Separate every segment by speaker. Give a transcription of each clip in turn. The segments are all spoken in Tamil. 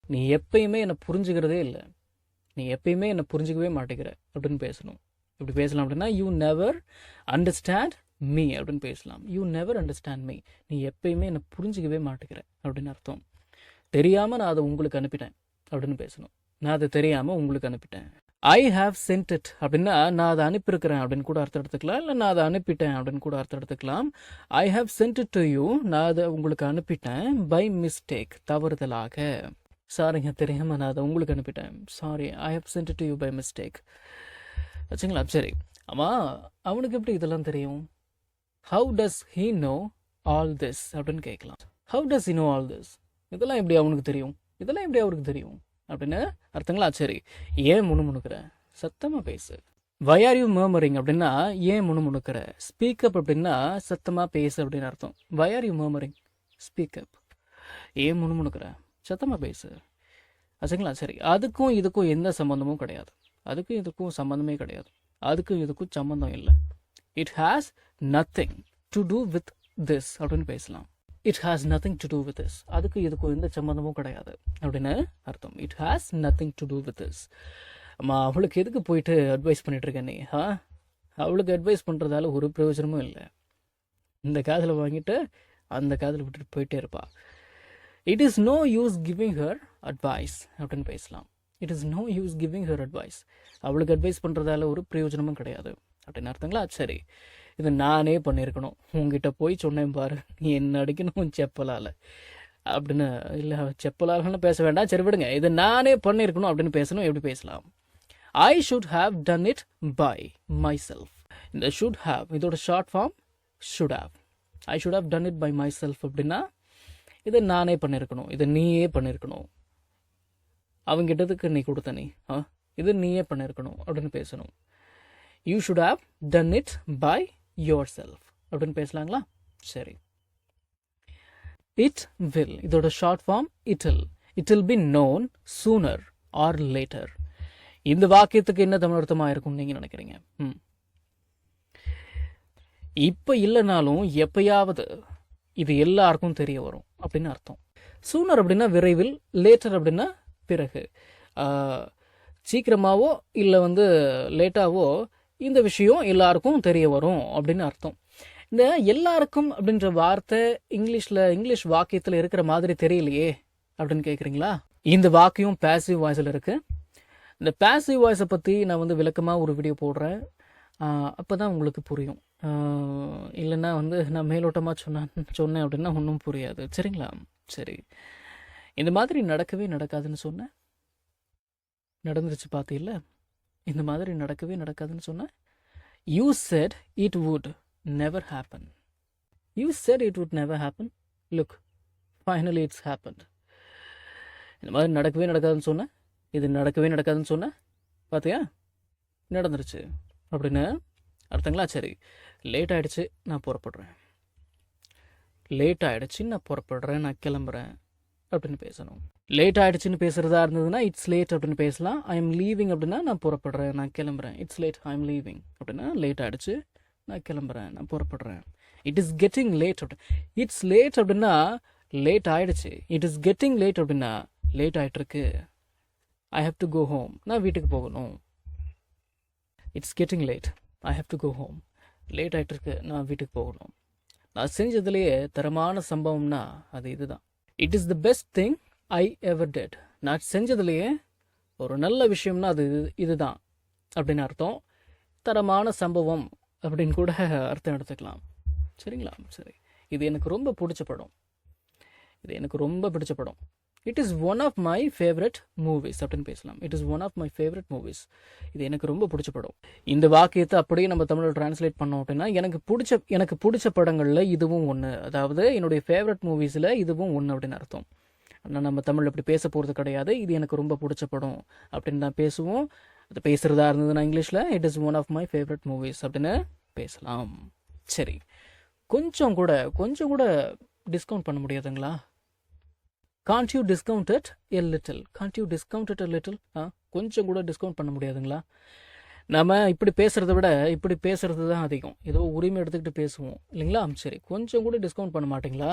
Speaker 1: நீ எப்பயுமே என்னை புரிஞ்சுக்கிறதே இல்லை, நீ எப்பயுமே என்னை புரிஞ்சுக்கவே மாட்டேங்கிற அப்படின்னு பேசணும். இப்படி பேசலாம் அப்படின்னா யூ நெவர் அண்டர்ஸ்டாண்ட் மீ அப்படின்னு பேசலாம். யூ நெவர் அண்டர்ஸ்டாண்ட் மீ, நீ எப்பயுமே என்னை புரிஞ்சிக்கவே மாட்டேங்கிற அப்படின்னு அர்த்தம். தெரியாமல் நான் அதை உங்களுக்கு அனுப்பிட்டேன் அப்படின்னு பேசணும். நான் அதை தெரியாமல் உங்களுக்கு அனுப்பிட்டேன். ஐ ஹாவ் சென்ட் இட் அப்படின்னா நான் அதை அனுப்பியிருக்கிறேன் அப்படின்னு கூட அர்த்தம் எடுத்துக்கலாம், இல்லை நான் அதை அனுப்பிட்டேன் அப்படின்னு கூட அர்த்தம் எடுத்துக்கலாம். I have send it to you, நான் அதை உங்களுக்கு அனுப்பிட்டேன். பை மிஸ்டேக், தவறுதலாக. சாரிங்க, தெரியாமல் நான் அதை உங்களுக்கு அனுப்பிட்டேன். Sorry, I have sent it to you by mistake வச்சுங்களா. சரி, ஆமாம், அவனுக்கு எப்படி இதெல்லாம் தெரியும்? How does he know all this அப்படின்னு கேட்கலாம். How does he know all this, இதெல்லாம் எப்படி அவனுக்கு தெரியும், இதெல்லாம் எப்படி அவருக்கு தெரியும் அப்படின்னு அர்த்தங்களா. சரி, ஏன் முணுமுணுக்கிற, சத்தமாக பேசு. வை ஆர் யூ மர்மரிங் அப்படின்னா ஏன் முணுமுணுக்கிற. ஸ்பீக்கப் அப்படின்னா சத்தமாக பேசு அப்படின்னு அர்த்தம். Why are you murmuring, speak up. ஏன் முணுமுணுக்கிற, சத்தமாக பேசு ஆச்சுங்களா. சரி, அதுக்கும் இதுக்கும் எந்த சம்மந்தமும் கிடையாது, அதுக்கும் இதுக்கும் சம்மந்தமே கிடையாது, அதுக்கும் இதுக்கும் சம்மந்தம் இல்லை. It has nothing to do with this அப்படின்னு பேசலாம். It has nothing to do with this, அதுக்கு இதுக்கும் எந்த சம்மந்தமும் கிடையாது அப்படின்னு அர்த்தம். It has nothing to do with this. அம்மா, அவளுக்கு எதுக்கு போயிட்டு அட்வைஸ் பண்ணிட்டு இருக்க நீ? அவளுக்கு அட்வைஸ் பண்ணுறதால ஒரு பிரயோஜனமும் இல்லை. இந்த காதில் வாங்கிட்டு அந்த காதில் விட்டுட்டு போயிட்டே இருப்பா. It is no use giving her advice அப்படின்னு பேசலாம். It is no use giving her advice, அவளுக்கு அட்வைஸ் பண்ணுறதால ஒரு பிரயோஜனமும் கிடையாது அப்படின்னு அர்த்தங்களா. சரி, இது நானே பண்ணியிருக்கணும், உங்ககிட்ட போய் சொன்னேன் பாரு, நீ என்ன அடிக்கணும் செப்பலால் அப்படின்னு. இல்லை, செப்பலால்னு பேச வேண்டாம், சரி விடுங்க. இது நானே பண்ணியிருக்கணும் அப்படின்னு பேசணும். எப்படி பேசலாம்? I should have done it by myself. இந்த ஷுட் ஹாவ் இதோட short form should have. I should have done it by myself அப்படின்னா இதை நானே பண்ணியிருக்கணும், இதை நீயே பண்ணியிருக்கணும், அவங்கிட்டதுக்கு நீ கொடுத்த நீ, இது நீயே பண்ணியிருக்கணும் அப்படின்னு பேசணும். You should have done it by yourself அப்படின்னு பேசலாங்களா. சரி, இட் வில் இதோட short form it'll. It will be known sooner or later. இந்த வாக்கியத்துக்கு என்ன தமிழ் அர்த்தமாக இருக்கும்னு நீங்கள் நினைக்கிறீங்க? இப்போ இல்லைனாலும் எப்பயாவது இது எல்லாருக்கும் தெரிய வரும் அப்படின்னு அர்த்தம். சூனர் அப்படின்னா விரைவில், லேட்டர் அப்படின்னா பிறகு. சீக்கிரமாவோ இல்லை லேட்டாவோ இந்த விஷயம் எல்லாருக்கும் தெரிய வரும் அப்படின்னு அர்த்தம். இந்த எல்லாருக்கும் அப்படின்ற வார்த்தை இங்கிலீஷ் வாக்கியத்தில் இருக்கிற மாதிரி தெரியலையே அப்படின்னு கேட்குறீங்களா? இந்த வாக்கியம் பேசிவ் வாய்ஸில் இருக்கு. இந்த பேசிவ் வாய்ஸை பற்றி நான் விளக்கமாக ஒரு வீடியோ போடுறேன், அப்போ தான் உங்களுக்கு புரியும். இல்லைன்னா நான் மேலோட்டமாக சொன்னேன் அப்படின்னா ஒன்றும் புரியாது, சரிங்களா. சரி, இந்த மாதிரி நடக்கவே நடக்காதுன்னு சொன்னேன், நடந்துருச்சு பார்த்தீங்களா. இந்த மாதிரி நடக்கவே நடக்காதுன்னு சொன்னேன். You said it would never happen. You said it would never happen. Look, finally it's happen. இந்த மாதிரி நடக்கவே நடக்காதுன்னு சொன்னேன், இது நடக்கவே நடக்காதுன்னு சொன்னேன், பார்த்தியா, நடந்துருச்சு அப்படின்னு அர்த்தங்களா. சரி, லேட் ஆகிடுச்சு, நான் புறப்படுறேன். லேட் ஆகிடுச்சு, நான் புறப்படுறேன், நான் கிளம்புறேன் அப்படின்னு பேசணும். லேட் ஆகிடுச்சின்னு பேசுகிறதா இருந்ததுன்னா இட்ஸ் லேட் அப்படின்னு பேசலாம். ஐ எம் லீவிங் அப்படின்னா நான் புறப்படுறேன், நான் கிளம்புறேன். It's late, I am leaving அப்படின்னா லேட் ஆகிடுச்சு, நான் கிளம்புறேன், நான் புறப்படுறேன். இட் இஸ் கெட்டிங் லேட் அப்படின்னு. இட்ஸ் லேட் அப்படின்னா லேட் ஆகிடுச்சு. இட் இஸ் கெட்டிங் லேட் அப்படின்னா லேட் ஆகிட்டுருக்கு. I have to go home, நான் வீட்டுக்கு போகணும். It's getting late, I have to go home. Late ஆகிட்டுருக்கு, நான் வீட்டுக்கு போகணும். நான் செஞ்சதுலேயே தரமான சம்பவம்னா அது இதுதான். It is the best thing I ever did. நான் செஞ்சதுலேயே ஒரு நல்ல விஷயம்னா அது இதுதான் அப்படின்னு அர்த்தம். தரமான சம்பவம் அப்படின்னு கூட அர்த்தம் எடுத்துக்கலாம், சரிங்களா. சரி, இது எனக்கு ரொம்ப பிடிச்ச படம், இது எனக்கு ரொம்ப பிடிச்ச படம். It is one of my favourite movies அப்படின்னு பேசலாம். It is one of my favourite movies, இது எனக்கு ரொம்ப பிடிச்ச படம். இந்த வாக்கியத்தை அப்படியே நம்ம தமிழில் டிரான்ஸ்லேட் பண்ணோம் அப்படின்னா எனக்கு பிடிச்ச படங்களில் இதுவும் ஒன்று, அதாவது என்னுடைய ஃபேவரட் மூவிஸில் இதுவும் ஒன்று அப்படின்னு அர்த்தம். ஆனால் நம்ம தமிழில் அப்படி பேச போகிறது கிடையாது. இது எனக்கு ரொம்ப பிடிச்ச படம் அப்படின்னு தான் பேசுவோம். அது பேசுகிறதா இருந்ததுன்னா இங்கிலீஷில் it is one of my favourite movies அப்படின்னு பேசலாம். சரி, கொஞ்சம் கூட டிஸ்கவுண்ட் பண்ண முடியாதுங்களா? Can't you discount it a little? Can't you discount it a little? கொஞ்சம் கூட டிஸ்கவுண்ட் பண்ண முடியாதுங்களா? நம்ம இப்படி பேசுகிறத விட இப்படி பேசுகிறது தான் அதிகம். ஏதோ உரிமை எடுத்துக்கிட்டு பேசுவோம் இல்லைங்களா. சரி, கொஞ்சம் கூட டிஸ்கவுண்ட் பண்ண மாட்டிங்களா?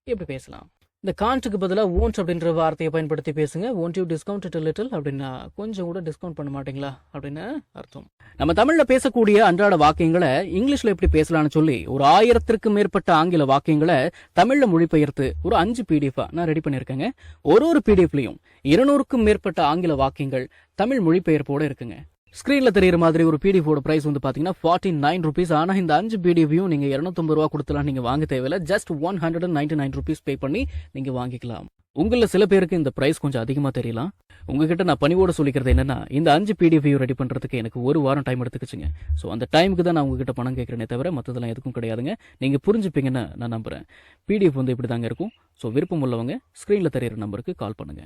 Speaker 1: எப்படி பேசலாம்? இந்த காண்ட்டுக்கு பதிலாக won't அப்படின்ற வார்த்தையை பயன்படுத்தி பேசுங்க. won't you discount it a little அப்படின்னா கொஞ்சம் கூட டிஸ்கவுண்ட் பண்ண மாட்டீங்களா அப்படின்னு அர்த்தம். நம்ம தமிழ்ல பேசக்கூடிய அன்றாட வாக்கியங்களை இங்கிலீஷ்ல எப்படி பேசலாம்னு சொல்லி ஒரு 1000க்கும் மேற்பட்ட ஆங்கில வாக்கியங்களை தமிழ்ல மொழிபெயர்த்து ஒரு 5 PDF நான் ரெடி பண்ணியிருக்கேங்க. ஒரு PDFலையும் 200க்கும் மேற்பட்ட ஆங்கில வாக்கியங்கள் தமிழ் மொழிபெயர்ப்போட இருக்குங்க. ஸ்கிரீன்ல தெரியுற மாதிரி ஒரு பிடிஎஃபோட பிரைஸ் வந்து பாத்தீங்கன்னா 49 rupees. ஆனா இந்த 5 பிடிஎஃபையும் நீங்க 250 ரூபா கொடுத்தலாம் நீங்க வாங்க தேவையில்ல. ஜஸ்ட் 199 rupees பே பண்ணி நீங்க வாங்கிக்கலாம். உங்கள சில பேருக்கு இந்த பிரைஸ் கொஞ்சம் அதிகமா தெரியலாம். உங்ககிட்ட நான் பணிவோட சொல்லிக்கிறது என்னன்னா, இந்த 5 பிடிஎஃபையும் ரெடி பண்றதுக்கு எனக்கு 1 வாரம் டைம் எடுத்துக்கிச்சுங்க. ஸோ அந்த டைமுக்கு தான் நான் உங்ககிட்ட பணம் கேட்கறேனே தவிர மற்றதெல்லாம் எதுக்கும் கிடையாதுங்க. நீங்க புரிஞ்சுப்பீங்கன்னு நான் நம்புறேன். பிடிஎஃப் வந்து இப்படி தாங்க இருக்கும். ஸோ விருப்பம் உள்ளவங்க ஸ்கிரீன்ல தெரியுற நம்பருக்கு கால் பண்ணுங்க.